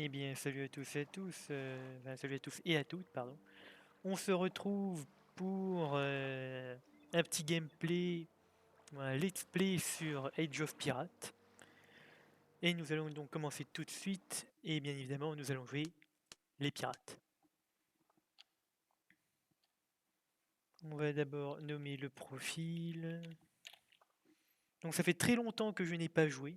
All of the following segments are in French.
Eh bien, salut à tous et à tous, salut à tous et à toutes, pardon. On se retrouve pour un petit gameplay, un let's play sur Age of Pirates. Et nous allons donc commencer tout de suite, et bien évidemment, nous allons jouer les pirates. On va d'abord nommer le profil. Donc ça fait très longtemps que je n'ai pas joué,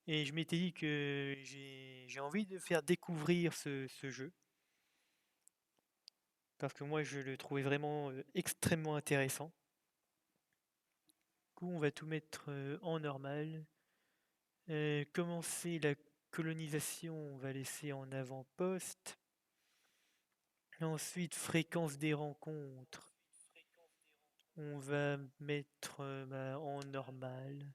et je m'étais dit que j'ai envie de faire découvrir ce jeu. Parce que moi je le trouvais vraiment extrêmement intéressant. Du coup, on va tout mettre en normal. Commencer la colonisation, on va laisser en avant-poste. Ensuite, fréquence des rencontres, on va mettre en normal.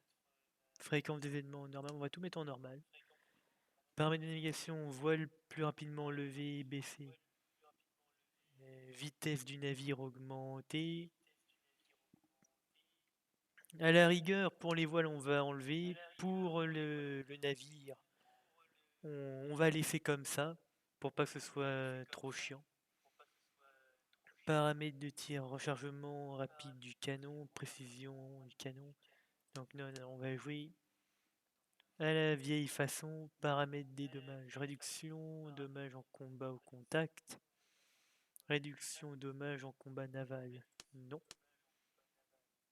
Fréquence des événements en normal, on va tout mettre en normal. Paramètres de navigation, voile plus rapidement levé et baissé. Vitesse du navire augmentée. À la rigueur, pour les voiles, on va enlever. Pour le navire, on va laisser comme ça, pour pas que ce soit trop chiant. Paramètres de tir, rechargement rapide du canon, précision du canon. Donc non, on va jouer à la vieille façon. Paramètres des dommages, réduction, dommages en combat au contact. Réduction dommages en combat naval, non.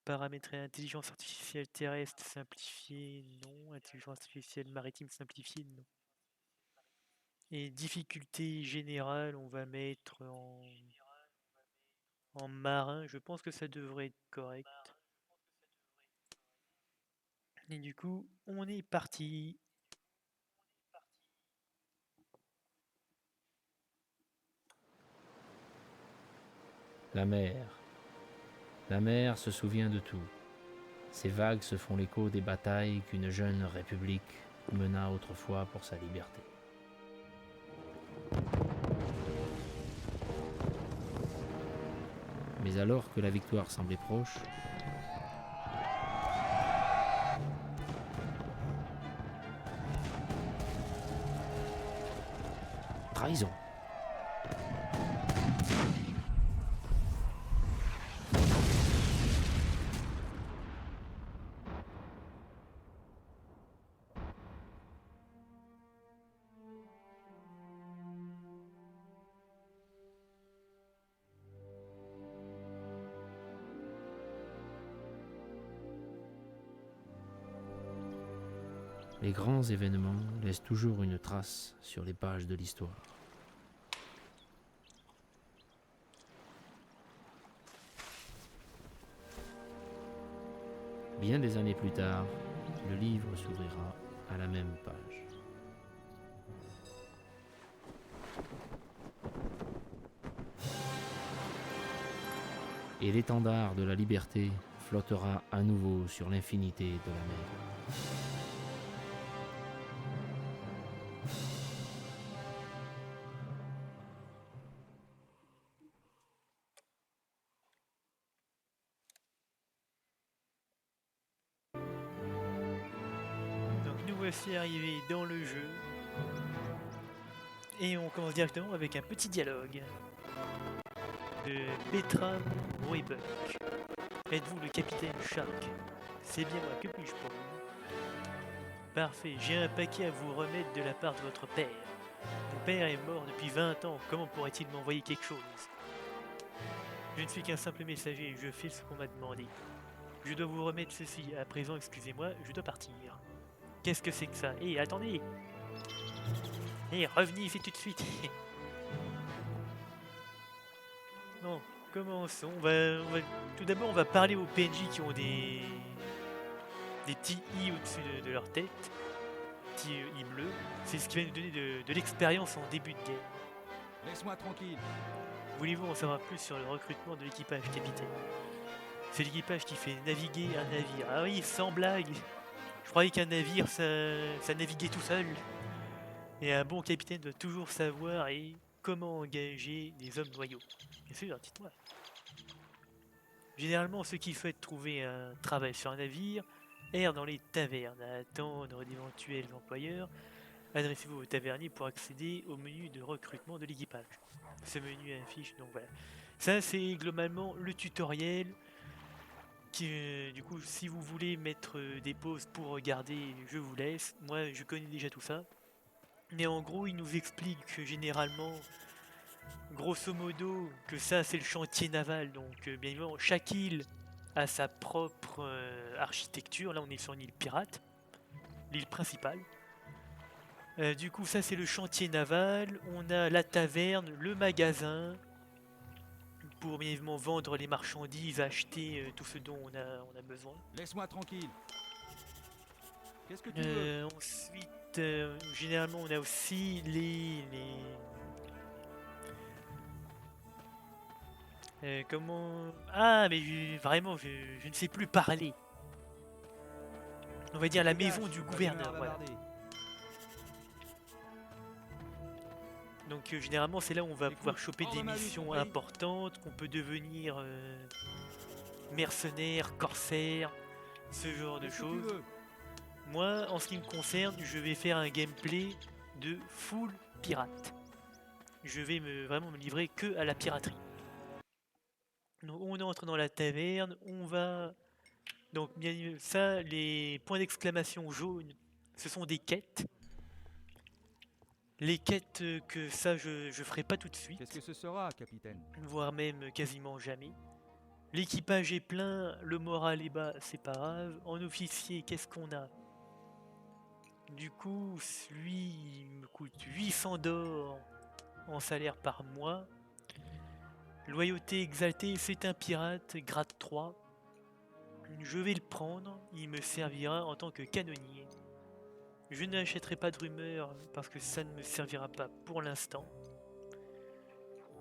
Paramètres intelligence artificielle terrestre simplifiée, non. Intelligence artificielle maritime simplifiée, non. Et difficulté générale, on va mettre en marin. Je pense que ça devrait être correct. Et du coup, on est parti. La mer. La mer se souvient de tout. Ses vagues se font l'écho des batailles qu'une jeune république mena autrefois pour sa liberté. Mais alors que la victoire semblait proche, trahison. Les grands événements laissent toujours une trace sur les pages de l'histoire. Bien des années plus tard, le livre s'ouvrira à la même page. Et l'étendard de la liberté flottera à nouveau sur l'infinité de la mer. Donc nous voici arrivés dans le jeu. Et on commence directement avec un petit dialogue de Bertram Roebuck. Êtes-vous le capitaine Shark? C'est bien moi, que puis-je pour vous? Parfait, j'ai un paquet à vous remettre de la part de votre père. Mon père est mort depuis 20 ans, comment pourrait-il m'envoyer quelque chose? Je ne suis qu'un simple messager, je fais ce qu'on m'a demandé. Je dois vous remettre ceci, à présent excusez-moi, je dois partir. Qu'est-ce que c'est que ça? Hé, attendez! Hé, revenez ici tout de suite! Non, commençons. Tout d'abord, on va parler aux PNJ qui ont des petits i au-dessus de leur tête, petits i bleus. C'est ce qui va nous donner de l'expérience en début de game. Laisse-moi tranquille. Voulez-vous en savoir plus sur le recrutement de l'équipage, capitaine? C'est l'équipage qui fait naviguer un navire. Ah oui, sans blague. Je croyais qu'un navire, ça naviguait tout seul. Et un bon capitaine doit toujours savoir comment engager des hommes loyaux. Bien sûr, dites-moi. Généralement, ceux qui souhaitent trouver un travail sur un navire errent dans les tavernes à attendre d'éventuels employeurs Adressez-vous au tavernier pour accéder au menu de recrutement de l'équipage. Ce menu affiche, donc voilà. Ça, c'est globalement le tutoriel. Du coup, si vous voulez mettre des pauses pour regarder, je vous laisse. Moi, je connais déjà tout ça. Mais en gros, il nous explique que généralement, grosso modo, que ça, c'est le chantier naval. Donc, bien évidemment, chaque île a sa propre architecture. Là, on est sur une île pirate, l'île principale. Du coup, ça, c'est le chantier naval. On a la taverne, le magasin, pour bien évidemment vendre les marchandises, acheter tout ce dont on a besoin. Laisse-moi tranquille. Qu'est-ce que tu veux? Ensuite, généralement, on a aussi comment... Ah, mais vraiment, je ne sais plus parler. On va dire la Dégage, maison du pas gouverneur, d'humeur à voilà. bavarder. Donc généralement, c'est là où on va Écoute, pouvoir choper hors des de ma vue, missions compris. importantes, qu'on peut devenir mercenaire, corsaire, ce genre de Qu'est-ce que tu choses. veux? Moi, en ce qui me concerne, je vais faire un gameplay de full pirate. Je vais vraiment me livrer que à la piraterie. Donc on entre dans la taverne, on va... Donc bien ça, les points d'exclamation jaunes, ce sont des quêtes. Les quêtes que ça, je ferai pas tout de suite, Qu'est-ce que ce sera, capitaine? voire même quasiment jamais. L'équipage est plein, le moral est bas, c'est pas grave. En officier, qu'est-ce qu'on a? Du coup, lui, il me coûte 800 d'or en salaire par mois. Loyauté exaltée, c'est un pirate, grade 3. Je vais le prendre, il me servira en tant que canonnier. Je n'achèterai pas de rumeurs parce que ça ne me servira pas pour l'instant.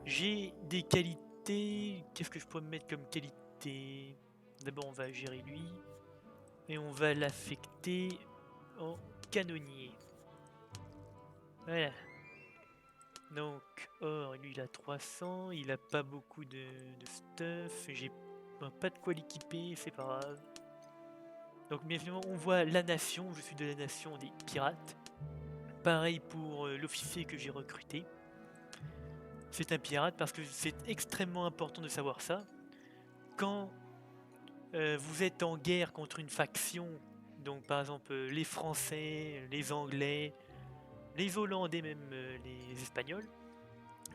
J'ai des qualités. Qu'est-ce que je peux me mettre comme qualité? D'abord, on va gérer lui. Et on va l'affecter en canonnier. Voilà. Donc, or, lui il a 300. Il a pas beaucoup de stuff. J'ai pas de quoi l'équiper, c'est pas grave. Donc, bien évidemment, on voit la nation. Je suis de la nation des pirates. Pareil pour l'officier que j'ai recruté. C'est un pirate parce que c'est extrêmement important de savoir ça. Quand vous êtes en guerre contre une faction, donc par exemple les Français, les Anglais, les Hollandais, même les Espagnols,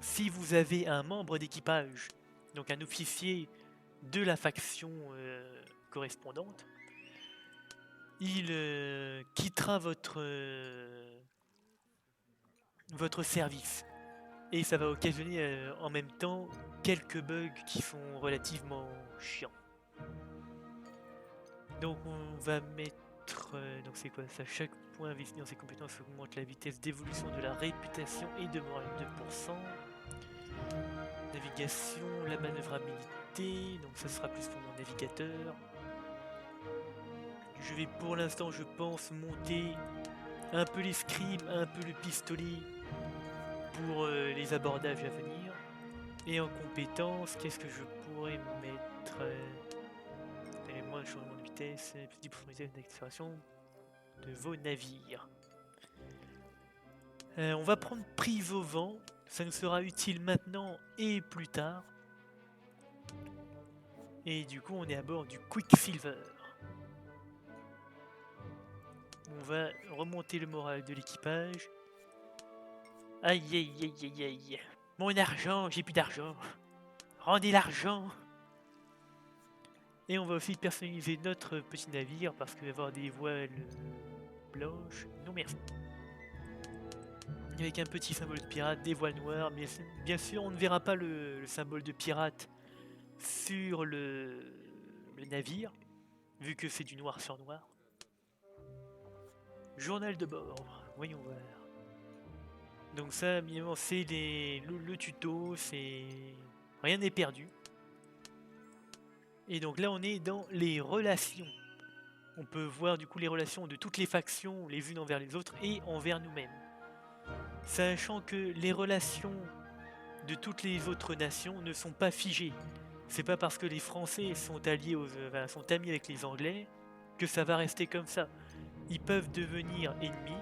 si vous avez un membre d'équipage, donc un officier de la faction correspondante, il quittera votre service. Et ça va occasionner en même temps quelques bugs qui sont relativement chiants. Donc on va mettre... donc c'est quoi ça? Chaque point investi dans ses compétences augmente la vitesse d'évolution de la réputation et de morale 2%. Navigation, la manœuvrabilité, donc ça sera plus pour mon navigateur. Je vais pour l'instant, je pense, monter un peu l'escrime, un peu le pistolet pour les abordages à venir. Et en compétences, qu'est-ce que je pourrais mettre moins de changement de vitesse, plus 10% d'accélération de vos navires. On va prendre prise au vent, ça nous sera utile maintenant et plus tard. Et du coup, on est à bord du Quicksilver. On va remonter le moral de l'équipage. Aïe aïe aïe aïe aïe. Mon argent, j'ai plus d'argent. Rendez l'argent. Et on va aussi personnaliser notre petit navire parce que avoir des voiles blanches, non merci. Avec un petit symbole de pirate, des voiles noires, mais bien sûr on ne verra pas le symbole de pirate sur le navire, vu que c'est du noir sur noir. Journal de bord, voyons voir. Donc ça, bien évidemment, c'est le tuto, c'est... Rien n'est perdu. Et donc là, on est dans les relations. On peut voir du coup les relations de toutes les factions, les unes envers les autres et envers nous-mêmes. Sachant que les relations de toutes les autres nations ne sont pas figées. C'est pas parce que les Français sont alliés sont amis avec les Anglais que ça va rester comme ça. Ils peuvent devenir ennemis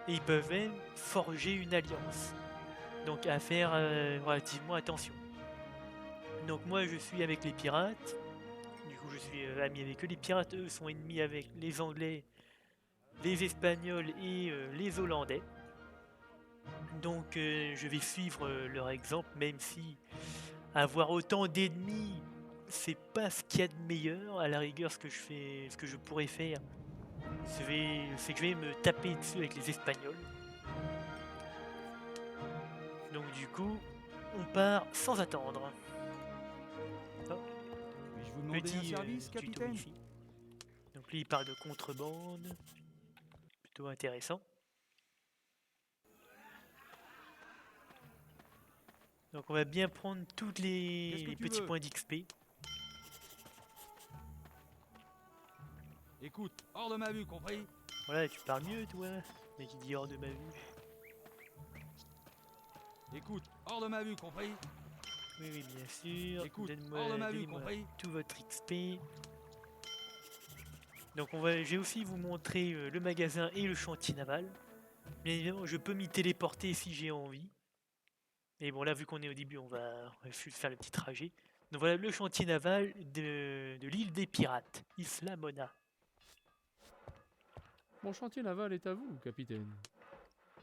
et ils peuvent même forger une alliance. Donc à faire relativement attention. Donc moi je suis avec les pirates, du coup je suis ami avec eux. Les pirates eux sont ennemis avec les Anglais, les Espagnols et les Hollandais. Donc je vais suivre leur exemple, même si avoir autant d'ennemis, c'est pas ce qu'il y a de meilleur. À la rigueur, ce que je pourrais faire, c'est que je vais me taper dessus avec les Espagnols. Donc du coup, on part sans attendre. Puis-je vous demander un Petit service, tuto capitaine? ici. Donc lui, il parle de contrebande, plutôt intéressant. Donc on va bien prendre tous Qu'est-ce que les tu petits veux? points d'XP. Écoute, hors de ma vue, compris? Voilà, tu parles mieux toi, mec il dit hors de ma vue. Écoute, hors de ma vue, compris? Oui, oui, bien sûr. Écoute, hors de ma vue, Donnez-moi compris? tout votre XP. Donc je vais aussi vous montrer le magasin et le chantier naval. Bien évidemment, je peux m'y téléporter si j'ai envie. Mais bon, là, vu qu'on est au début, on va faire le petit trajet. Donc voilà le chantier naval de l'île des pirates, Isla Mona. Mon chantier naval est à vous, capitaine.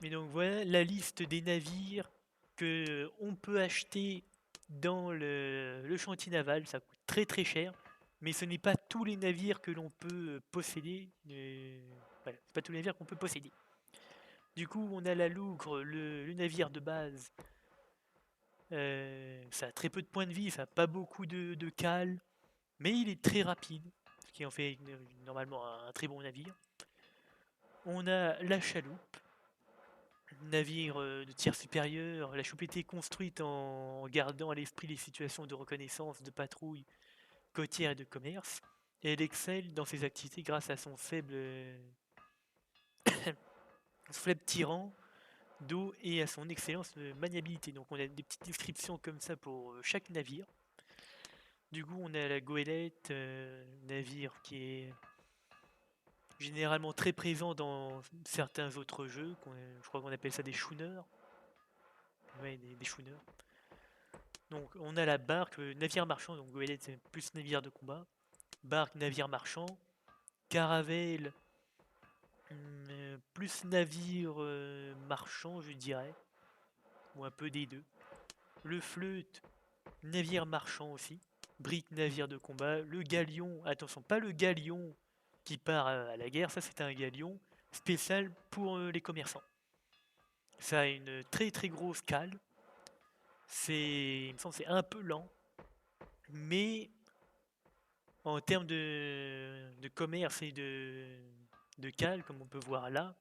Mais donc voilà la liste des navires que on peut acheter dans le chantier naval. Ça coûte très très cher, mais ce n'est pas tous les navires que l'on peut posséder. Voilà, c'est pas tous les navires qu'on peut posséder. Du coup, on a la Lougre, le navire de base. Ça a très peu de points de vie, ça n'a pas beaucoup de cale, mais il est très rapide, ce qui en fait normalement un très bon navire. On a la chaloupe, navire de tir supérieur. La chaloupe était construite en gardant à l'esprit les situations de reconnaissance, de patrouille côtière et de commerce. Et elle excelle dans ses activités grâce à son faible tirant d'eau et à son excellence de maniabilité. Donc on a des petites descriptions comme ça pour chaque navire. Du coup, on a la goélette, navire qui est généralement très présent dans certains autres jeux. Je crois qu'on appelle ça des schooners. Ouais, des schooners. Donc on a la barque, navire marchand, donc goélette c'est plus navire de combat. Barque, navire marchand. Caravelle, plus navire marchand, je dirais. Ou un peu des deux. Le fleute, navire marchand aussi. Brick, navire de combat. Le galion, attention, pas le galion qui part à la guerre, ça c'est un galion spécial pour les commerçants. Ça a une très très grosse cale. Il me semble, c'est un peu lent, mais en termes de commerce et de cale, comme on peut voir là,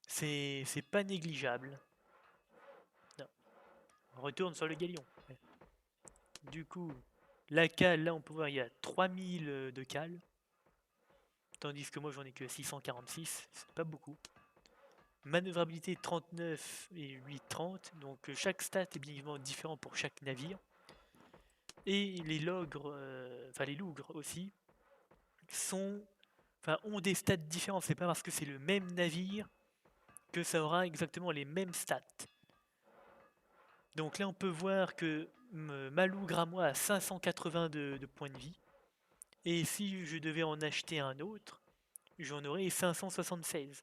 c'est pas négligeable. Non. On retourne sur le galion. Ouais. Du coup, la cale, là on peut voir, il y a 3000 de cale, tandis que moi j'en ai que 646, c'est pas beaucoup. Manœuvrabilité 39 et 830, donc chaque stat est bien évidemment différent pour chaque navire. Et les logres, enfin les lougres aussi, ont des stats différents. C'est pas parce que c'est le même navire que ça aura exactement les mêmes stats. Donc là, on peut voir que ma lougre à moi a 580 de points de vie. Et si je devais en acheter un autre, j'en aurais 576.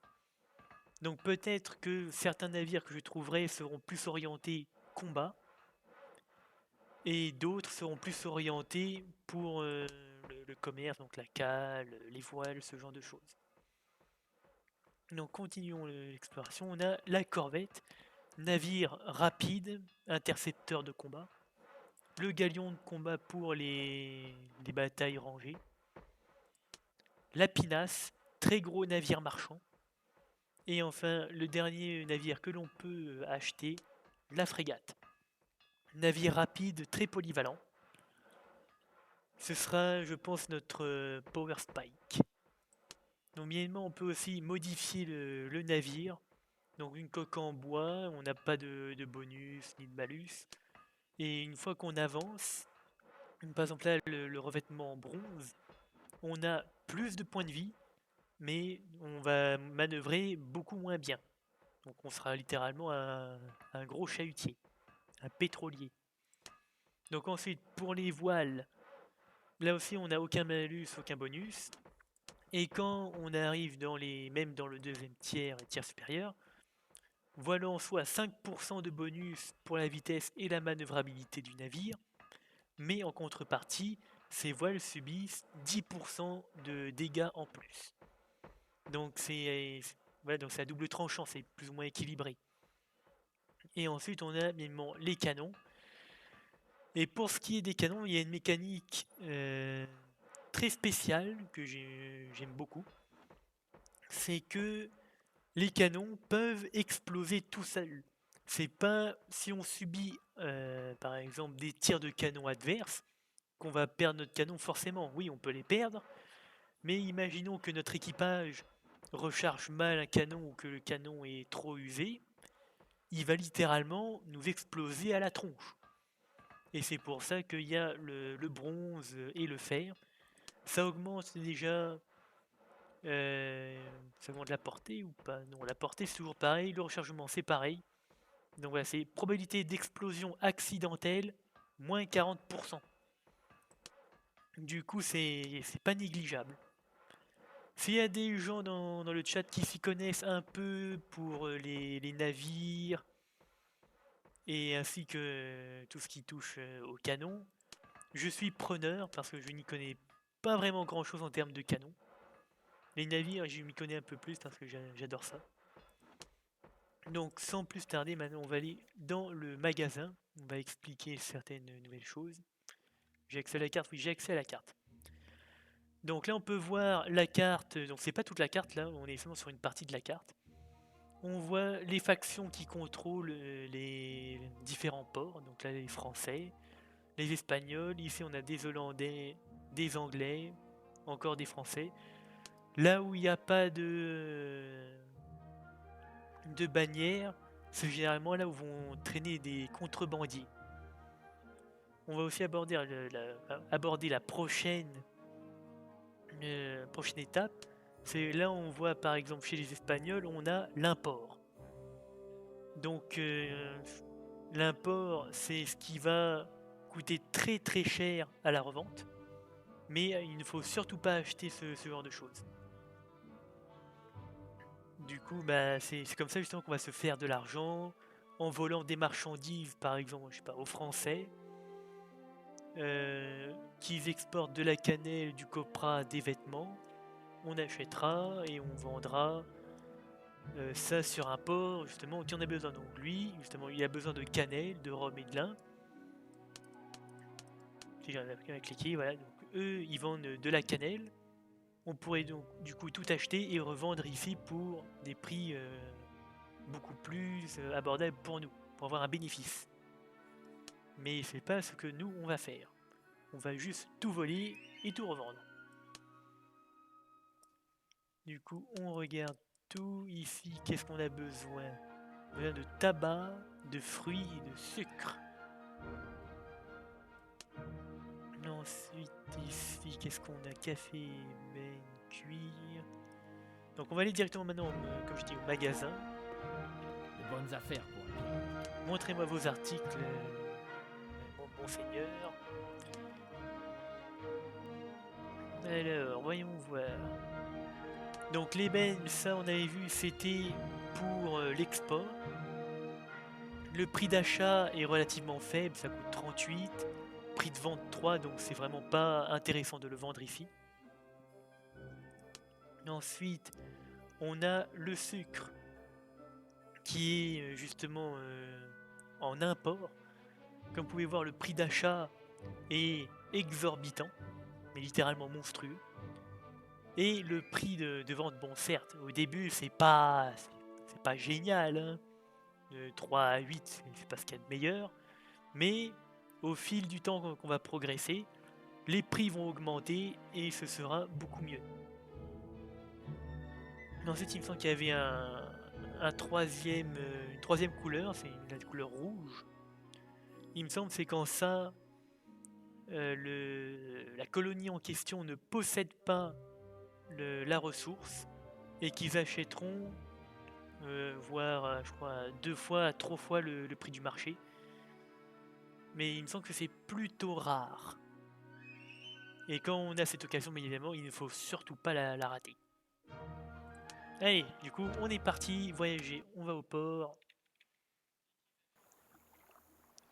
Donc peut-être que certains navires que je trouverai seront plus orientés combat et d'autres seront plus orientés pour le commerce, donc la cale, les voiles, ce genre de choses. Donc continuons l'exploration. On a la corvette, navire rapide, intercepteur de combat. Le galion de combat pour les batailles rangées. La pinasse, très gros navire marchand. Et enfin, le dernier navire que l'on peut acheter, la frégate. Navire rapide, très polyvalent. Ce sera, je pense, notre Power Spike. Donc, bien évidemment, on peut aussi modifier le navire. Donc, une coque en bois, on n'a pas de bonus ni de malus. Et une fois qu'on avance, par exemple là, le revêtement en bronze, on a plus de points de vie, mais on va manœuvrer beaucoup moins bien. Donc on sera littéralement un gros chalutier, un pétrolier. Donc ensuite, pour les voiles, là aussi on n'a aucun malus, aucun bonus. Et quand on arrive même dans le deuxième tiers et tiers supérieur, voilà en soi 5% de bonus pour la vitesse et la manœuvrabilité du navire, mais en contrepartie, ces voiles subissent 10% de dégâts en plus. Donc voilà, donc c'est à double tranchant, c'est plus ou moins équilibré. Et ensuite on a bien évidemment les canons. Et pour ce qui est des canons, il y a une mécanique très spéciale que j'aime beaucoup. C'est que les canons peuvent exploser tout seuls. C'est pas si on subit par exemple des tirs de canon adverses qu'on va perdre notre canon forcément. Oui, on peut les perdre, mais imaginons que notre équipage recharge mal un canon ou que le canon est trop usé, il va littéralement nous exploser à la tronche. Et c'est pour ça qu'il y a le bronze et le fer. Ça augmente déjà. Ça augmente la portée ou pas? Non, la portée c'est toujours pareil, le rechargement c'est pareil. Donc voilà, c'est probabilité d'explosion accidentelle, moins 40%. Du coup, c'est pas négligeable. S'il y a des gens dans le chat qui s'y connaissent un peu pour les navires et ainsi que tout ce qui touche au canon, je suis preneur parce que je n'y connais pas vraiment grand chose en termes de canon. Les navires, je m'y connais un peu plus parce que j'adore ça. Donc sans plus tarder, maintenant on va aller dans le magasin. On va expliquer certaines nouvelles choses. J'ai accès à la carte, oui j'ai accès à la carte. Donc là on peut voir la carte, donc c'est pas toute la carte là, on est seulement sur une partie de la carte. On voit les factions qui contrôlent les différents ports, donc là les Français, les Espagnols, ici on a des Hollandais, des Anglais, encore des Français. Là où il n'y a pas de bannière, c'est généralement là où vont traîner des contrebandiers. On va aussi aborder la prochaine étape. C'est là où on voit par exemple chez les Espagnols, on a l'import. Donc l'import, c'est ce qui va coûter très très cher à la revente. Mais il ne faut surtout pas acheter ce genre de choses. Du coup, bah, c'est comme ça justement qu'on va se faire de l'argent en volant des marchandises, par exemple, je sais pas, aux Français, qu'ils exportent de la cannelle, du copra, des vêtements. On achètera et on vendra ça sur un port justement qui en a besoin. Donc lui, justement, il a besoin de cannelle, de rhum et de lin. Si j'arrive à cliquer, voilà. Donc eux, ils vendent de la cannelle. On pourrait donc du coup tout acheter et revendre ici pour des prix beaucoup plus abordables pour nous, pour avoir un bénéfice. Mais c'est pas ce que nous on va faire. On va juste tout voler et tout revendre. Du coup, on regarde tout ici. Qu'est-ce qu'on a besoin? On a besoin de tabac, de fruits et de sucre. Ensuite, ici, qu'est-ce qu'on a? Café, beigne, cuir. Donc on va aller directement maintenant, comme je dis, au magasin. De bonnes affaires pour un pirate. Montrez-moi vos articles, mon seigneur. Alors, voyons voir. Donc l'ébène, ça on avait vu, c'était pour l'export. Le prix d'achat est relativement faible, ça coûte 38. Prix de vente 3, donc c'est vraiment pas intéressant de le vendre ici. Ensuite, on a le sucre qui est justement en import. Comme vous pouvez voir, le prix d'achat est exorbitant, mais littéralement monstrueux. Et le prix de vente, bon certes, au début c'est pas génial, hein. De 3 à 8, c'est pas ce qu'il y a de meilleur, mais au fil du temps qu'on va progresser, les prix vont augmenter et ce sera beaucoup mieux. Ensuite, il me semble qu'il y avait une troisième couleur, c'est la couleur rouge. Il me semble que c'est quand ça, la colonie en question ne possède pas la ressource et qu'ils achèteront, voire je crois 2 fois, 3 fois le prix du marché. Mais il me semble que c'est plutôt rare. Et quand on a cette occasion, bien évidemment, il ne faut surtout pas la rater. Allez, du coup, on est parti voyager, on va au port.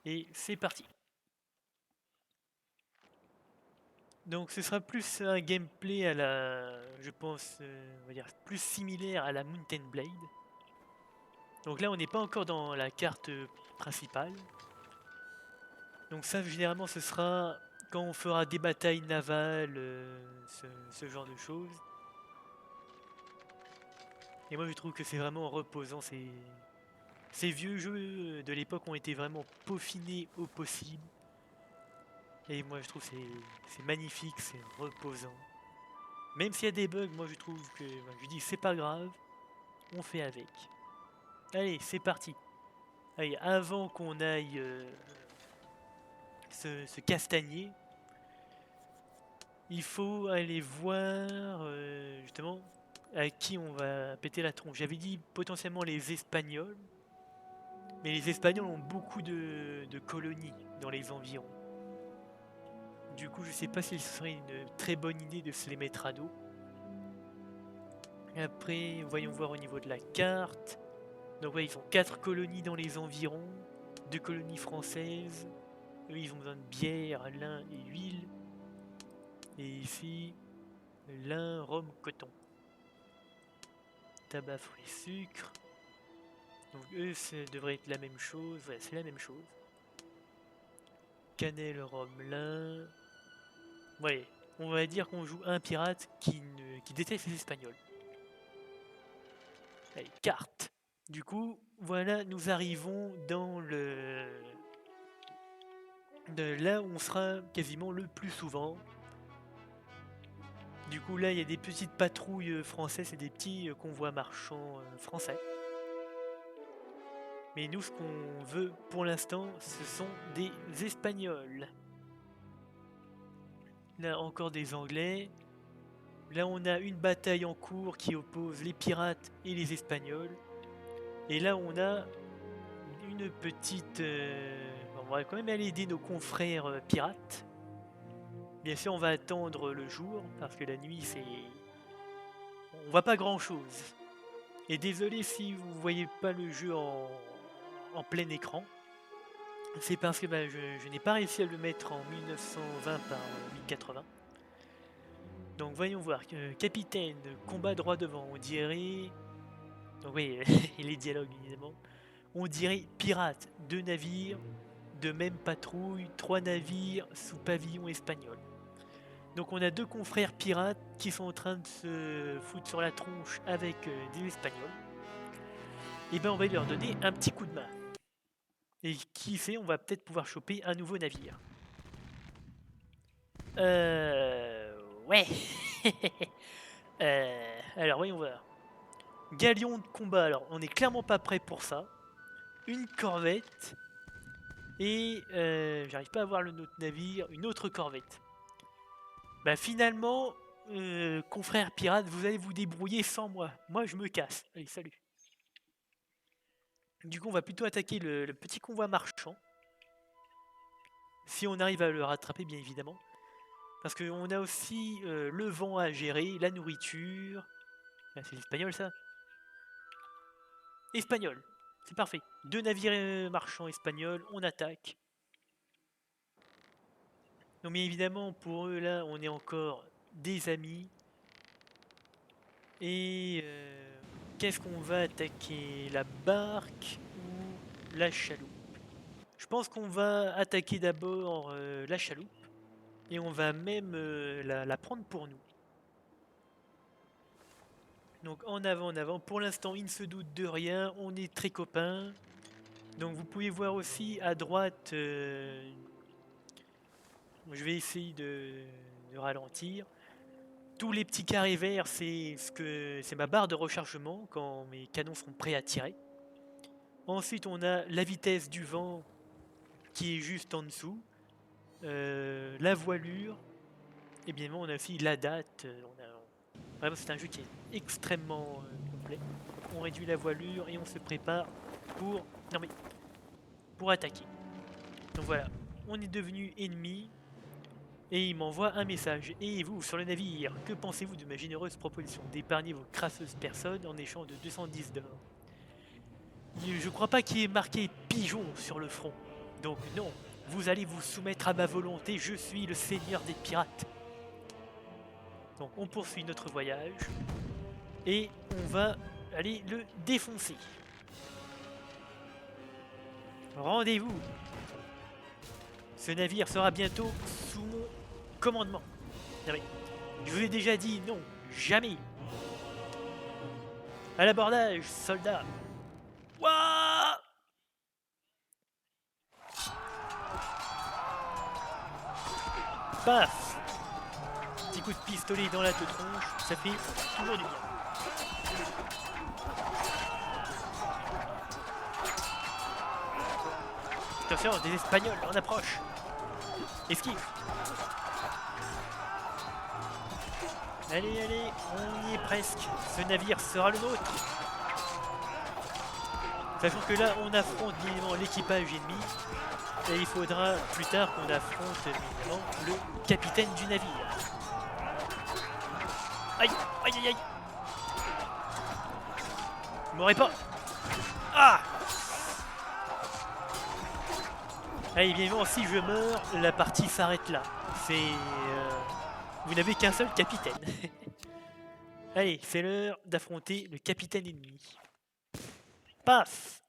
Et c'est parti. Donc ce sera plus un gameplay à la, je pense, on va dire plus similaire à la Mountain Blade. Donc là on n'est pas encore dans la carte principale. Donc ça généralement ce sera quand on fera des batailles navales, ce genre de choses. Et moi je trouve que c'est vraiment reposant, ces vieux jeux de l'époque ont été vraiment peaufinés au possible. Et moi je trouve que c'est magnifique, c'est reposant. Même s'il y a des bugs, moi je trouve que je dis c'est pas grave, on fait avec. Allez, c'est parti. Allez, avant qu'on aille se castagner, il faut aller voir justement à qui on va péter la tronche. J'avais dit potentiellement les Espagnols, mais les Espagnols ont beaucoup de colonies dans les environs. Du coup, je sais pas si ce serait une très bonne idée de se les mettre à dos. Après, voyons voir au niveau de la carte. Donc ouais, ils ont 4 colonies dans les environs, 2 colonies françaises. Eux, ils ont besoin de bière, lin et huile. Et ici, lin, rhum, coton. Tabac, fruits, sucre. Donc eux, ça devrait être la même chose. Ouais, c'est la même chose. Cannelle, rhum, lin. Ouais, on va dire qu'on joue un pirate qui déteste les Espagnols. Allez, carte. Du coup, voilà, nous arrivons dans là où on sera quasiment le plus souvent. Du coup, là, il y a des petites patrouilles françaises et des petits convois marchands français. Mais nous, ce qu'on veut pour l'instant, ce sont des Espagnols. Là, encore des Anglais. Là, on a une bataille en cours qui oppose les pirates et les Espagnols. Et là, on a une petite... on va quand même aller aider nos confrères pirates. Bien sûr, on va attendre le jour, parce que la nuit, c'est... On voit pas grand-chose. Et désolé si vous voyez pas le jeu en plein écran. C'est parce que je n'ai pas réussi à le mettre en 1920 par 1080. Donc voyons voir. Capitaine, combat droit devant. On dirait... Donc oui, et les dialogues évidemment. On dirait pirate, 2 navires, de même patrouille, 3 navires sous pavillon espagnol. Donc on a 2 confrères pirates qui sont en train de se foutre sur la tronche avec des Espagnols. Et ben on va leur donner un petit coup de main. Et qui sait, on va peut-être pouvoir choper un nouveau navire. Ouais. Alors voyons voir. Galion de combat, alors on n'est clairement pas prêt pour ça. Une corvette. Et j'arrive pas à voir le autre navire, une autre corvette. Bah finalement, confrère pirate, vous allez vous débrouiller sans moi. Moi je me casse. Allez, salut. Du coup on va plutôt attaquer le petit convoi marchand. Si on arrive à le rattraper bien évidemment. Parce qu'on a aussi le vent à gérer, la nourriture. Ah, c'est l'espagnol ça. Espagnol, c'est parfait. 2 navires marchands espagnols, on attaque. Donc bien évidemment pour eux là on est encore des amis. Et qu'est-ce qu'on va attaquer? La barque ou la chaloupe? Je pense qu'on va attaquer d'abord la chaloupe. Et on va même la prendre pour nous. Donc en avant, en avant. Pour l'instant, il ne se doute de rien. On est très copains. Donc vous pouvez voir aussi à droite. Je vais essayer de ralentir. Tous les petits carrés verts, c'est ma barre de rechargement quand mes canons seront prêts à tirer. Ensuite, on a la vitesse du vent qui est juste en dessous. La voilure. Et bien on a aussi la date. Vraiment, c'est un jeu qui est extrêmement complet. On réduit la voilure et on se prépare pour... Non mais... Pour attaquer. Donc voilà, on est devenu ennemi. Et il m'envoie un message. Et vous, sur le navire, que pensez-vous de ma généreuse proposition d'épargner vos crasseuses personnes en échange de 210 d'or? Je crois pas qu'il y ait marqué pigeon sur le front. Donc non, vous allez vous soumettre à ma volonté, je suis le seigneur des pirates. Donc on poursuit notre voyage. Et on va aller le défoncer. Rendez-vous. Ce navire sera bientôt sous mon commandement. Non mais, je vous ai déjà dit non, jamais. À l'abordage, soldats. Ouah! Paf! Petit coup de pistolet dans la tronche, ça fait toujours du bien. Attention, des Espagnols en approche. Esquive. Allez, allez, on y est presque. Ce navire sera le nôtre. Sachant que là, on affronte évidemment l'équipage ennemi. Et il faudra plus tard qu'on affronte évidemment le capitaine du navire. Aïe, aïe, aïe, aïe. Vous m'aurez pas. Ah! Allez, bien évidemment, si je meurs, la partie s'arrête là. C'est... Vous n'avez qu'un seul capitaine. Allez, c'est l'heure d'affronter le capitaine ennemi. Paf!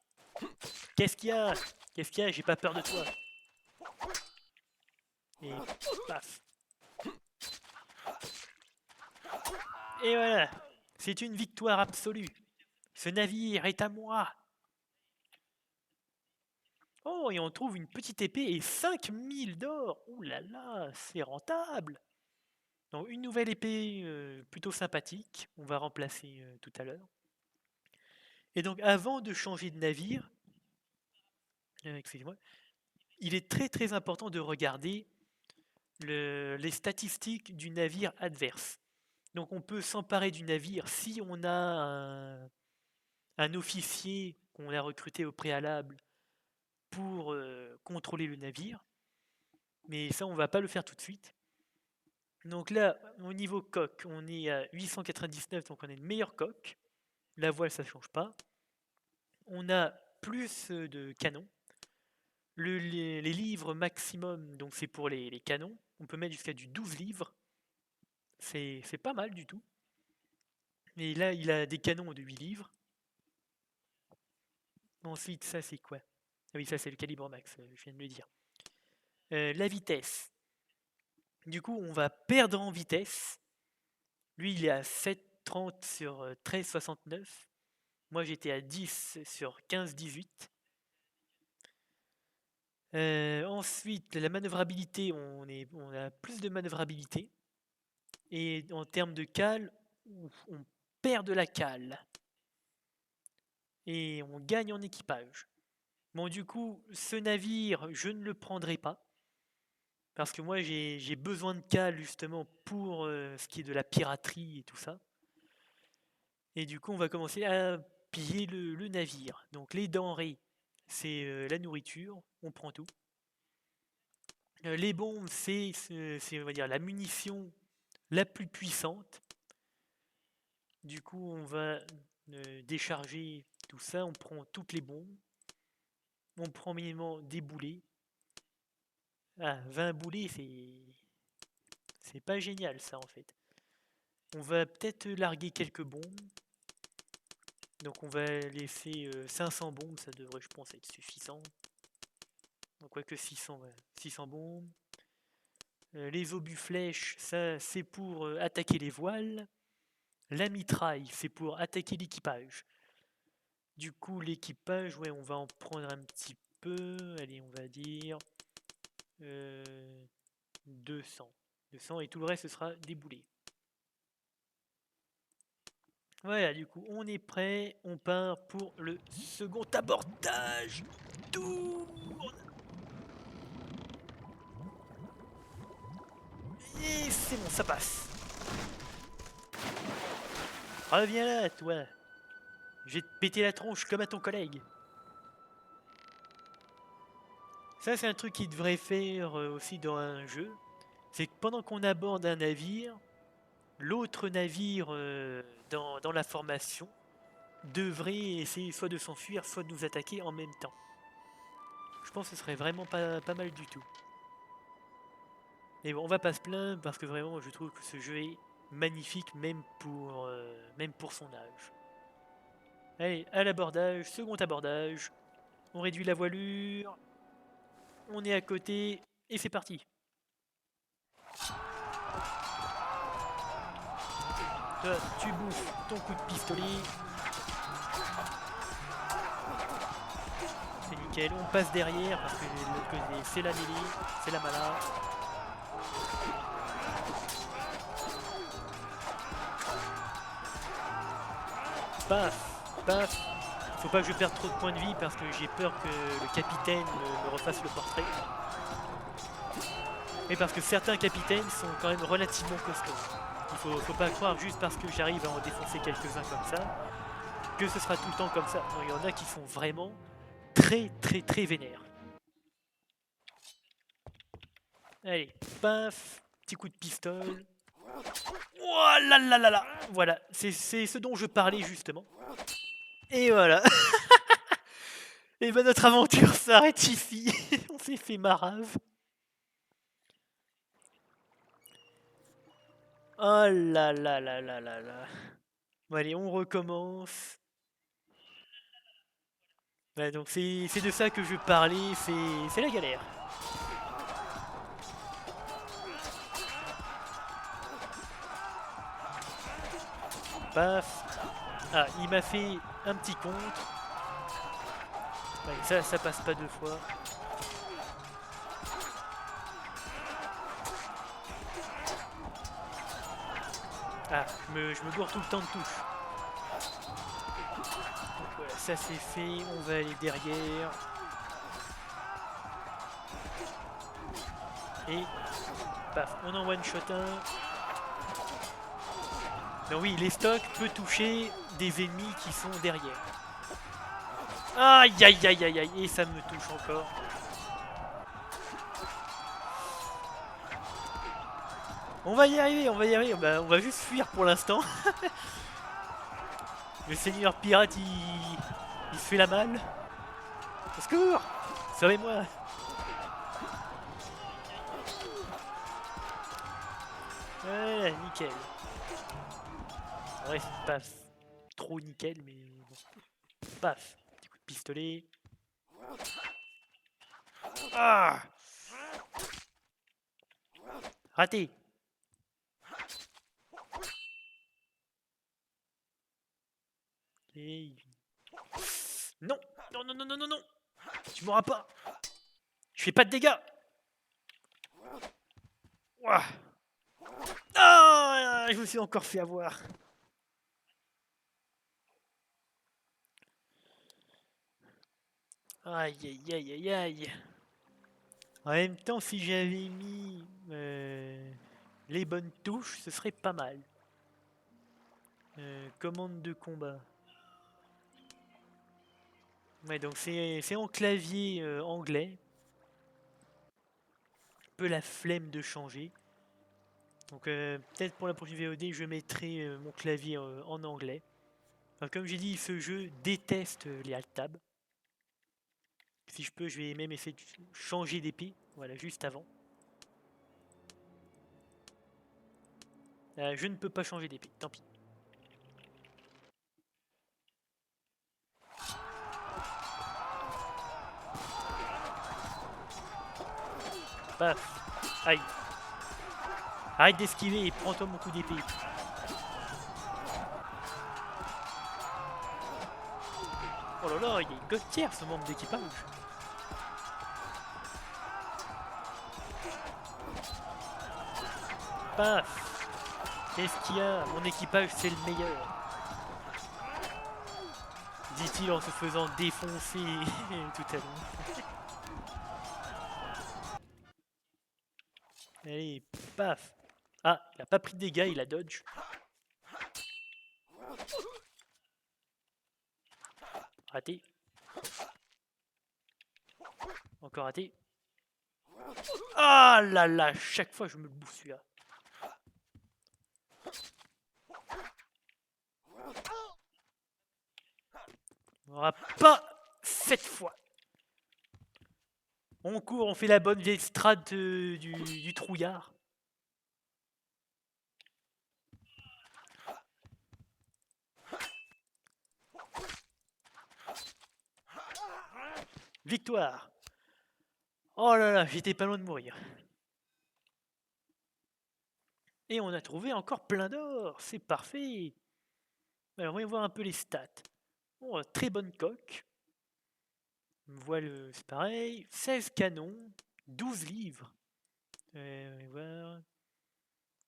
Qu'est-ce qu'il y a? Qu'est-ce qu'il y a? J'ai pas peur de toi. Et paf. Et voilà. C'est une victoire absolue. Ce navire est à moi. Oh, et on trouve une petite épée et 5000 d'or. Ouh là là, c'est rentable. Donc une nouvelle épée plutôt sympathique. On va remplacer tout à l'heure. Et donc avant de changer de navire, excusez-moi, il est très très important de regarder les statistiques du navire adverse. Donc on peut s'emparer du navire si on a un officier qu'on a recruté au préalable pour contrôler le navire. Mais ça, on va pas le faire tout de suite. Donc là, au niveau coque, on est à 899, donc on a une meilleure coque. La voile, ça ne change pas. On a plus de canons. Les livres maximum, donc c'est pour les canons. On peut mettre jusqu'à du 12 livres. C'est pas mal du tout. Et là, il a des canons de 8 livres. Ensuite, ça c'est quoi? Ah oui, ça c'est le calibre max, je viens de le dire. La vitesse. Du coup, on va perdre en vitesse. Lui, il est à 7,30 sur 13,69. Moi, j'étais à 10 sur 15,18. Ensuite, la manœuvrabilité, on a plus de manœuvrabilité. Et en termes de cale, on perd de la cale. Et on gagne en équipage. Bon, du coup, ce navire, je ne le prendrai pas. Parce que moi, j'ai besoin de cale justement pour ce qui est de la piraterie et tout ça. Et du coup, on va commencer à piller le navire. Donc les denrées, c'est la nourriture, on prend tout. Les bombes, c'est on va dire, la munition la plus puissante. Du coup, on va décharger tout ça, on prend toutes les bombes. On prend minimum des boulets. Ah, 20 boulets, c'est pas génial ça en fait. On va peut-être larguer quelques bombes. Donc on va laisser 500 bombes, ça devrait je pense être suffisant. Donc quoique 600, ouais. 600 bombes. Les obus flèches, ça c'est pour attaquer les voiles. La mitraille, c'est pour attaquer l'équipage. Du coup l'équipage, ouais, on va en prendre un petit peu. Allez, on va dire 200. 200 et tout le reste ce sera des boulets. Voilà, du coup, on est prêt. On part pour le second abordage. Tourne. Et c'est bon, ça passe. Reviens là, toi. Je vais te péter la tronche comme à ton collègue. Ça, c'est un truc qu'il devrait faire aussi dans un jeu. C'est que pendant qu'on aborde un navire, l'autre navire dans la formation devrait essayer soit de s'enfuir, soit de nous attaquer en même temps. Je pense que ce serait vraiment pas mal du tout. Mais bon, on va pas se plaindre parce que vraiment, je trouve que ce jeu est magnifique, même pour son âge. Allez, à l'abordage, second abordage. On réduit la voilure. On est à côté et c'est parti. Toi, tu bouffes ton coup de pistolet. C'est nickel. On passe derrière parce que de l'autre côté, c'est la mêlée, c'est la mala. Paf, paf. Faut pas que je perde trop de points de vie parce que j'ai peur que le capitaine me refasse le portrait. Mais parce que certains capitaines sont quand même relativement costauds. Faut pas croire juste parce que j'arrive à en défoncer quelques-uns comme ça que ce sera tout le temps comme ça. Non, il y en a qui sont vraiment très vénères. Allez, paf, petit coup de pistolet. Oh là là là là. Voilà, c'est ce dont je parlais justement. Et voilà. Et ben notre aventure s'arrête ici. On s'est fait marave. Oh là là là là là là. Bon allez, on recommence. Ouais, donc c'est de ça que je parlais, c'est la galère. Paf. Ah, il m'a fait un petit contre. Ouais, ça passe pas deux fois. Ah, je me gourre tout le temps de touche. Donc voilà, ça c'est fait, on va aller derrière. Et paf, on en one shot un. Non oui, les stocks peuvent toucher des ennemis qui sont derrière. Aïe aïe aïe aïe aïe, et ça me touche encore. On va y arriver, on va y arriver. Bah, on va juste fuir pour l'instant. Le seigneur pirate, il se fait la malle. Au secours! Sauvez-moi! Ouais, nickel. Ouais, c'est pas trop nickel, mais bon. Paf! Petit coup de pistolet. Ah! Raté! Et... Non! Non, non, non, non, non, non! Tu m'auras pas! Je fais pas de dégâts! Ouah. Ah! Je me suis encore fait avoir. Aïe aïe aïe aïe aïe. En même temps, si j'avais mis les bonnes touches, ce serait pas mal. Commande de combat. Ouais, donc c'est en clavier anglais. Un peu la flemme de changer. Donc peut-être pour la prochaine VOD, je mettrai mon clavier en anglais. Enfin, comme j'ai dit, ce jeu déteste les alt tab. Si je peux, je vais même essayer de changer d'épée. Voilà, juste avant. Je ne peux pas changer d'épée, tant pis. Paf. Aïe. Arrête d'esquiver et prends-toi mon coup d'épée. Oh là là, il y a une gouttière ce membre d'équipage. Paf. Qu'est-ce qu'il y a? Mon équipage c'est le meilleur. Dit-il en se faisant défoncer tout à l'heure. Allez, paf. Ah, il a pas pris de dégâts, il a dodge. Raté. Encore raté. Ah là là, chaque fois je me le bouffe celui-là. On n'aura pas cette fois. On court, on fait la bonne vieille strate du trouillard. Victoire. Oh là là, j'étais pas loin de mourir. Et on a trouvé encore plein d'or, c'est parfait. Alors on va voir un peu les stats. Bon, très bonne coque. Voilà, c'est pareil. 16 canons, 12 livres. On va voir.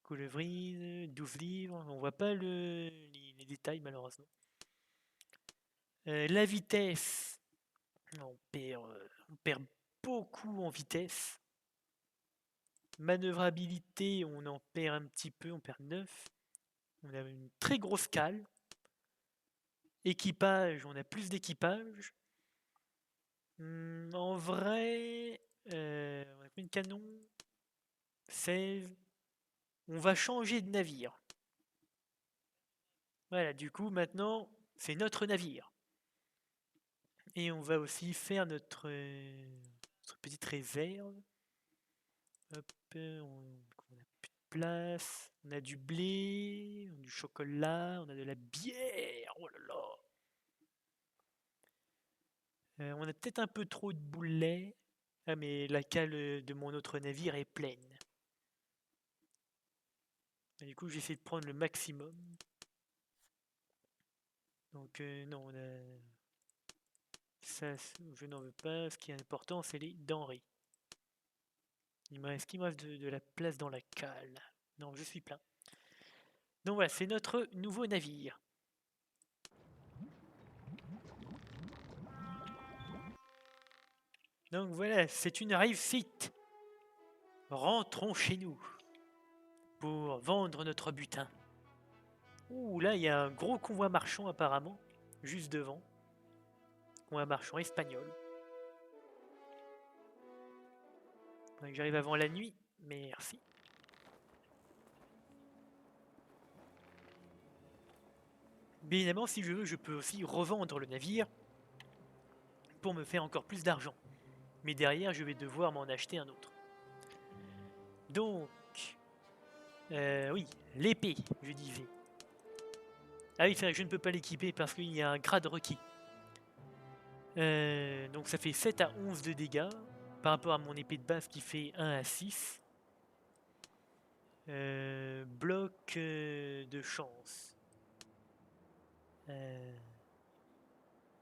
Coulevrine, 12 livres. On voit pas les détails malheureusement. La vitesse, on perd beaucoup en vitesse. Manœuvrabilité, on en perd un petit peu, on perd 9. On a une très grosse cale. Équipage, on a plus d'équipage. En vrai, on a combien de canons? 16. On va changer de navire. Voilà, du coup, maintenant, c'est notre navire. Et on va aussi faire notre petite réserve. Hop, on a plus de place. On a du blé, du chocolat, on a de la bière. Oh là là. On a peut-être un peu trop de boulets. Ah, mais la cale de mon autre navire est pleine. Et du coup, j'essaie de prendre le maximum. Donc, non, on a. Ça, je n'en veux pas. Ce qui est important, c'est les denrées. Est-ce qu'il me reste de la place dans la cale? Non, je suis plein. Donc voilà, c'est notre nouveau navire. Donc voilà, c'est une réussite. Rentrons chez nous pour vendre notre butin. Ouh, là, il y a un gros convoi marchand apparemment, juste devant. Convoi marchand espagnol. Faudrait que j'arrive avant la nuit. Merci. Bien évidemment, si je veux, je peux aussi revendre le navire pour me faire encore plus d'argent. Mais derrière, je vais devoir m'en acheter un autre. Donc, oui, l'épée, je disais. Ah oui, c'est vrai que je ne peux pas l'équiper parce qu'il y a un grade requis. Donc ça fait 7 à 11 de dégâts par rapport à mon épée de base qui fait 1 à 6. Bloc de chance.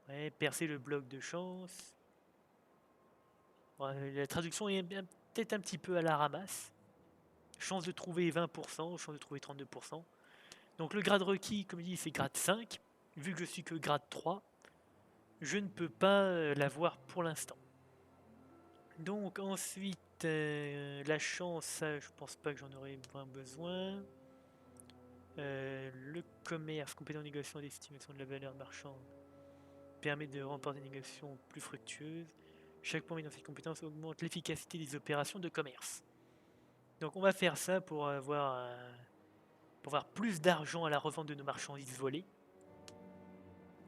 Ouais, percer le bloc de chance. Ouais, la traduction est peut-être un petit peu à la ramasse. Chance de trouver 20%, chance de trouver 32%. Donc le grade requis, comme je dis, c'est grade 5. Vu que je suis que grade 3, je ne peux pas l'avoir pour l'instant. Donc ensuite, la chance, ça, je pense pas que j'en aurai besoin. Le commerce, compétent en négociation d'estimation de la valeur marchande, permet de remporter des négociations plus fructueuses. Chaque point dans cette compétence augmente l'efficacité des opérations de commerce. Donc on va faire ça pour avoir plus d'argent à la revente de nos marchandises volées.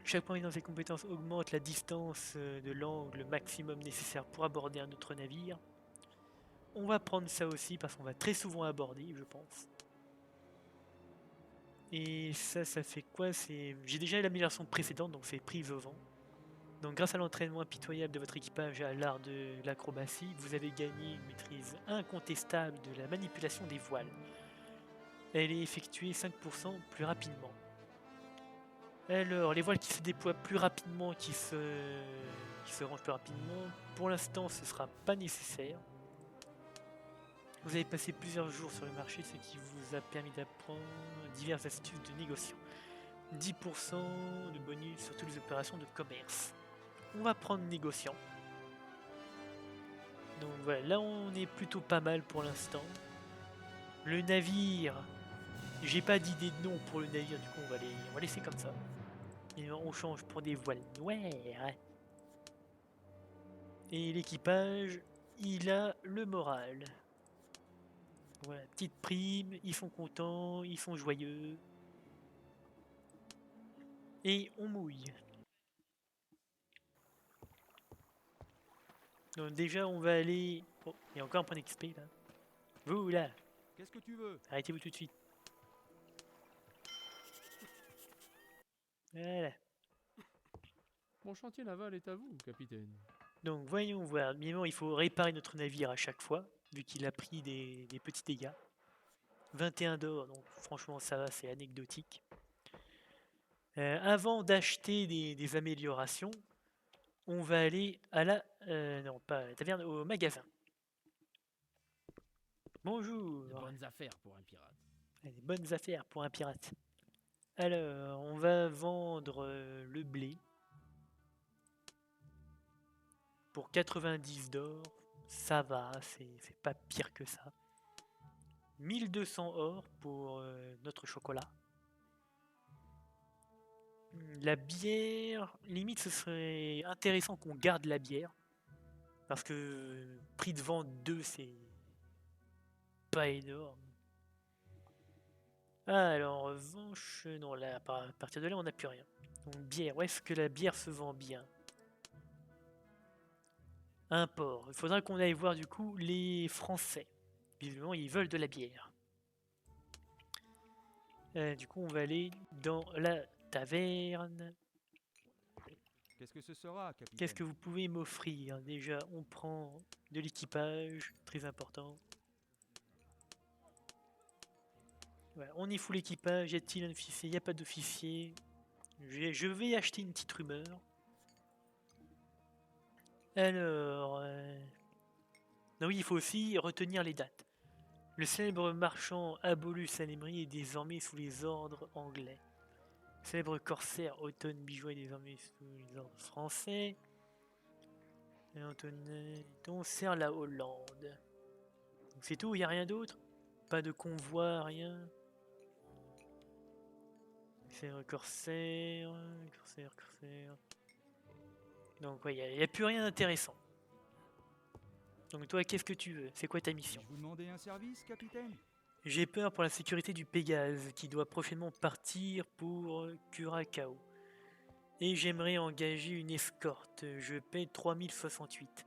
Chaque point dans ces compétences augmente la distance de l'angle maximum nécessaire pour aborder un autre navire. On va prendre ça aussi parce qu'on va très souvent aborder, je pense. Et ça fait quoi? J'ai déjà l'amélioration précédente, donc c'est prise au vent. Donc grâce à l'entraînement impitoyable de votre équipage et à l'art de l'acrobatie, vous avez gagné une maîtrise incontestable de la manipulation des voiles. Elle est effectuée 5% plus rapidement. Alors, les voiles qui se déploient plus rapidement, qui se rangent plus rapidement, pour l'instant ce ne sera pas nécessaire. Vous avez passé plusieurs jours sur le marché, ce qui vous a permis d'apprendre diverses astuces de négociation. 10% de bonus sur toutes les opérations de commerce. On va prendre négociant. Donc voilà, là on est plutôt pas mal pour l'instant. Le navire J'ai pas d'idée de nom pour le navire, du coup on va laisser comme ça. Et on change pour des voiles noires. Et l'équipage, il a le moral. Voilà, petite prime, ils sont contents, ils sont joyeux. Et on mouille. Donc déjà on va aller... Oh, il y a encore un point d'XP là. Vous là, Qu'est-ce que tu veux? arrêtez-vous tout de suite. Voilà. Mon chantier naval est à vous, capitaine. Donc voyons voir. Bien, il faut réparer notre navire à chaque fois, vu qu'il a pris des petits dégâts. 21 d'or, donc franchement ça va, c'est anecdotique. Avant d'acheter des améliorations, on va aller à la... non, pas à la taverne, au magasin. Bonjour. De bonnes affaires pour un pirate. Des bonnes affaires pour un pirate. Alors, on va vendre le blé pour 90 d'or. Ça va, c'est pas pire que ça. 1200 or pour notre chocolat. La bière, limite ce serait intéressant qu'on garde la bière. Parce que prix de vente 2 c'est pas énorme. Ah, alors en revanche, non là à partir de là on n'a plus rien. Donc bière, où est-ce que la bière se vend bien? Import. Il faudra qu'on aille voir du coup les Français. Visiblement ils veulent de la bière. Du coup on va aller dans la taverne. Qu'est-ce que ce sera, capitaine? Qu'est-ce que vous pouvez m'offrir? Déjà on prend de l'équipage, très important. Voilà, on est full équipage, y a-t-il un officier? Il n'y a pas d'officier. Je vais acheter une petite rumeur. Alors... non, oui, il faut aussi retenir les dates. Le célèbre marchand Abolus Salemri est désormais sous les ordres anglais. Le célèbre corsaire Auton Bijou est désormais sous les ordres français. Et Antonin sert la Hollande. C'est tout, il n'y a rien d'autre? Pas de convoi, rien? Célèbre corsaire... Corsaire... Donc ouais, il n'y a plus rien d'intéressant. Donc toi, qu'est-ce que tu veux? C'est quoi ta mission? Vous demandez un service, capitaine? J'ai peur pour la sécurité du Pégase, qui doit prochainement partir pour Curaçao. Et j'aimerais engager une escorte. Je paie 3068.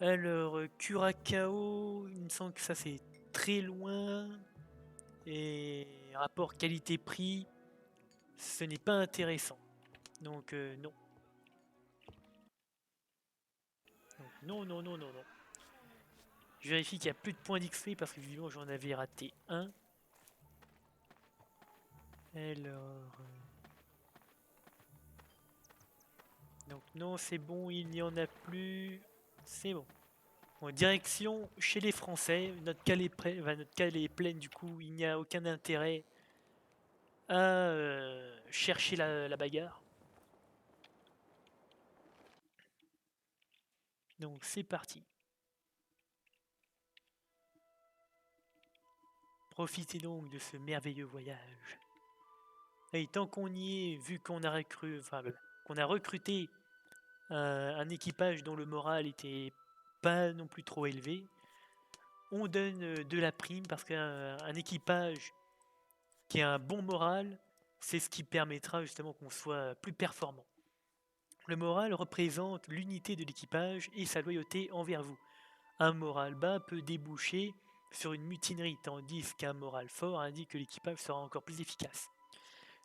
Alors, Curaçao, il me semble que ça c'est très loin. Et rapport qualité-prix, ce n'est pas intéressant. Donc non. Donc, non. Je vérifie qu'il n'y a plus de points d'XP parce que visiblement j'en avais raté un. Alors... donc non, c'est bon, il n'y en a plus. C'est bon. Bon, direction chez les Français. Notre cale est pleine, du coup, il n'y a aucun intérêt à chercher la bagarre. Donc c'est parti. Profitez donc de ce merveilleux voyage. Et tant qu'on y est, vu qu'on a recruté un équipage dont le moral était pas non plus trop élevé, on donne de la prime parce qu'un équipage qui a un bon moral, c'est ce qui permettra justement qu'on soit plus performant. Le moral représente l'unité de l'équipage et sa loyauté envers vous. Un moral bas peut déboucher sur une mutinerie, tandis qu'un moral fort indique que l'équipage sera encore plus efficace.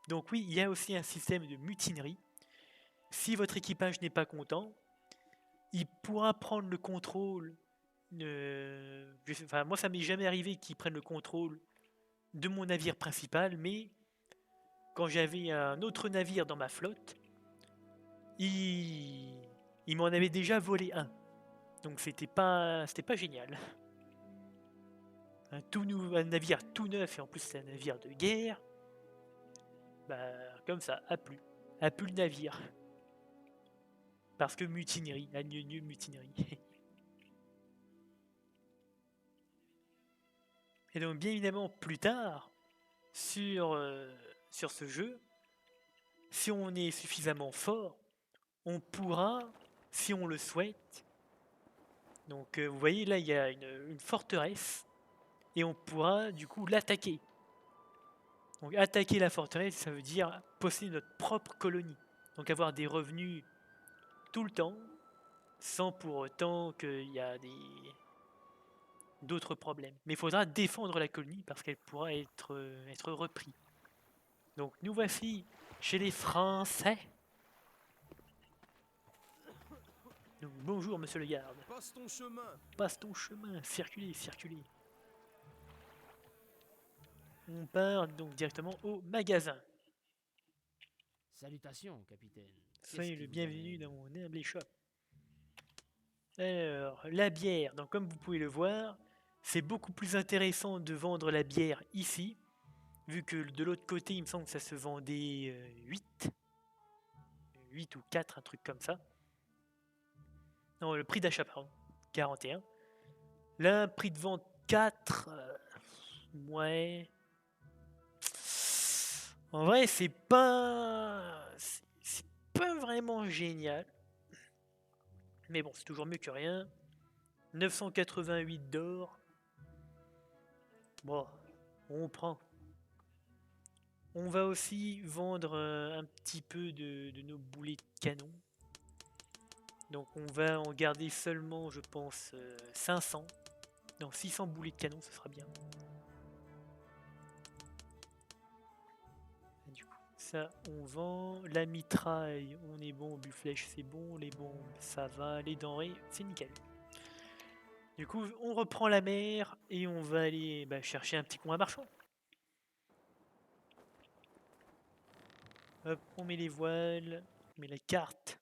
Donc oui, il y a aussi un système de mutinerie. Si votre équipage n'est pas content, il pourra prendre le contrôle. Moi, ça m'est jamais arrivé qu'ils prennent le contrôle de mon navire principal, mais quand j'avais un autre navire dans ma flotte, il m'en avait déjà volé un. Donc c'était pas génial. Un navire tout neuf, et en plus c'est un navire de guerre, bah comme ça, a plus le navire. Parce que mutinerie, la mutinerie. Et donc bien évidemment plus tard, sur ce jeu, si on est suffisamment fort, on pourra, si on le souhaite, donc vous voyez là il y a une forteresse et on pourra du coup l'attaquer. Donc attaquer la forteresse, ça veut dire posséder notre propre colonie. Donc avoir des revenus tout le temps, sans pour autant qu'il y a d'autres problèmes. Mais il faudra défendre la colonie parce qu'elle pourra être reprise. Donc nous voici chez les Français. Donc, bonjour monsieur le garde. Passe ton chemin. Passe ton chemin, circulez, circulez. On part donc directement au magasin. Salutations, capitaine. Soyez Qu'est-ce le qui vous bienvenu amène? dans mon humble échoppe. Alors, la bière, donc comme vous pouvez le voir, c'est beaucoup plus intéressant de vendre la bière ici, vu que de l'autre côté, il me semble que ça se vendait 8 ou 4, un truc comme ça. Non, le prix d'achat, pardon, 41. Là, prix de vente 4, ouais. En vrai, c'est pas vraiment génial. Mais bon, c'est toujours mieux que rien. 988 d'or. Bon, on prend. On va aussi vendre un petit peu de nos boulets de canon. Donc on va en garder seulement, je pense, 500. Non, 600 boulets de canon, ce sera bien. Du coup, ça, on vend. La mitraille, on est bon. Bufflèche, c'est bon. Les bombes, ça va. Les denrées, c'est nickel. Du coup, on reprend la mer et on va aller chercher un petit coin marchand. Hop, on met les voiles, on met la carte.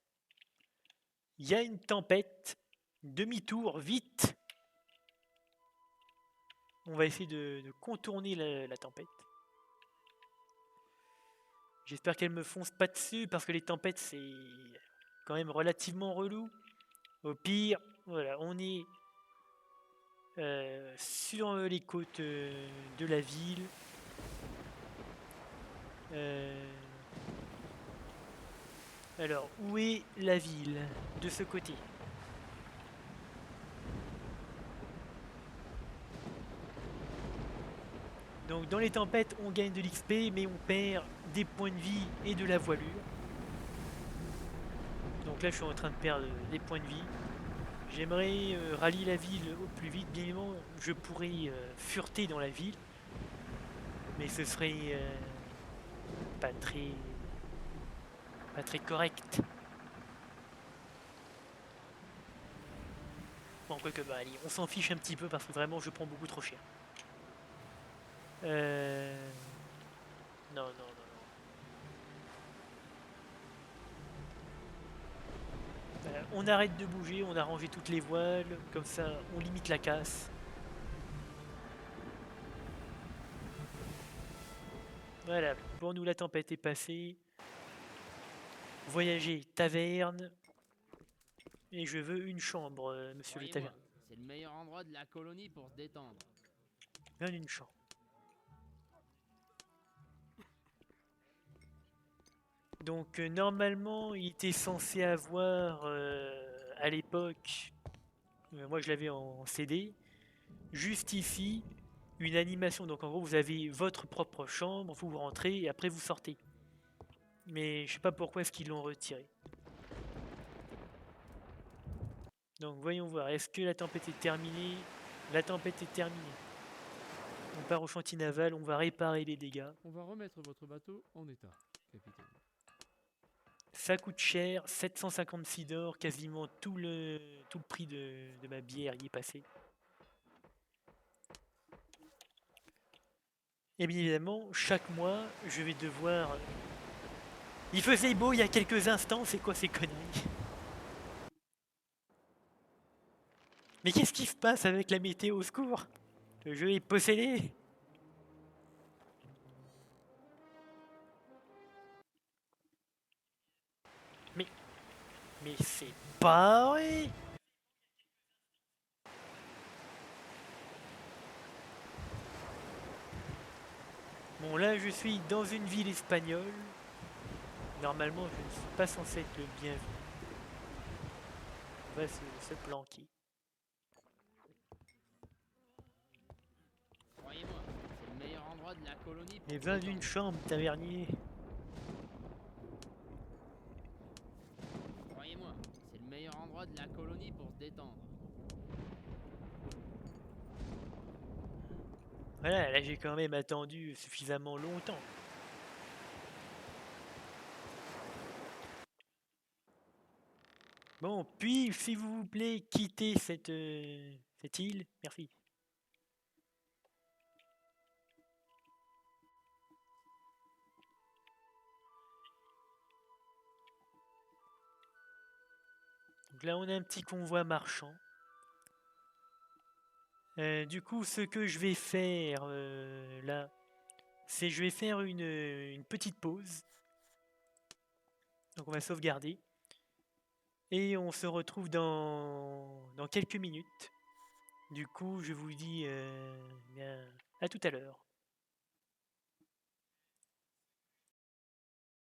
Il y a une tempête. Demi-tour, vite. On va essayer de contourner la tempête. J'espère qu'elle me fonce pas dessus parce que les tempêtes c'est quand même relativement relou. Au pire, voilà, on est sur les côtes de la ville. Alors, où est la ville de ce côté? Donc dans les tempêtes, on gagne de l'XP, mais on perd des points de vie et de la voilure. Donc là, je suis en train de perdre des points de vie. J'aimerais rallier la ville au plus vite. Bien évidemment, je pourrais fureter dans la ville, mais ce serait pas très correct. Bon, quoique, allez, on s'en fiche un petit peu parce que vraiment, je prends beaucoup trop cher. Non, non, non, non. On arrête de bouger, on a rangé toutes les voiles, comme ça, on limite la casse. Voilà, pour nous, la tempête est passée. Voyager, taverne. Et je veux une chambre, monsieur le Croyez-moi, taverne. c'est le meilleur endroit de la colonie pour se détendre. Bien une chambre. Donc normalement, il était censé avoir à l'époque, moi je l'avais en CD, juste ici, une animation. Donc en gros, vous avez votre propre chambre, vous rentrez et après vous sortez. Mais je sais pas pourquoi est-ce qu'ils l'ont retiré. Donc voyons voir, est-ce que la tempête est terminée? La tempête est terminée. On part au chantier naval, on va réparer les dégâts. On va remettre votre bateau en état, capitaine. Ça coûte cher, 756 d'or, quasiment tout le prix de ma bière y est passé. Et bien évidemment, chaque mois, je vais devoir... Il faisait beau il y a quelques instants, c'est quoi ces conneries? Mais qu'est-ce qui se passe avec la météo au secours? Le jeu est possédé. Mais c'est pas vrai. Bon, Bon, là, je suis dans une ville espagnole. Normalement, je ne suis pas censé être le bienvenu. On va se planquer. Croyez-moi, c'est le meilleur endroit de la colonie pour Et se 20 détendre. d'une chambre, tavernier. Croyez-moi, c'est le meilleur endroit de la colonie pour se détendre. Voilà, là, j'ai quand même attendu suffisamment longtemps. Bon, puis, s'il vous plaît, quitter cette île. Merci. Donc là, on a un petit convoi marchand. Du coup, ce que je vais faire là, c'est je vais faire une petite pause. Donc on va sauvegarder. Et on se retrouve dans quelques minutes. Du coup, je vous dis bien, à tout à l'heure.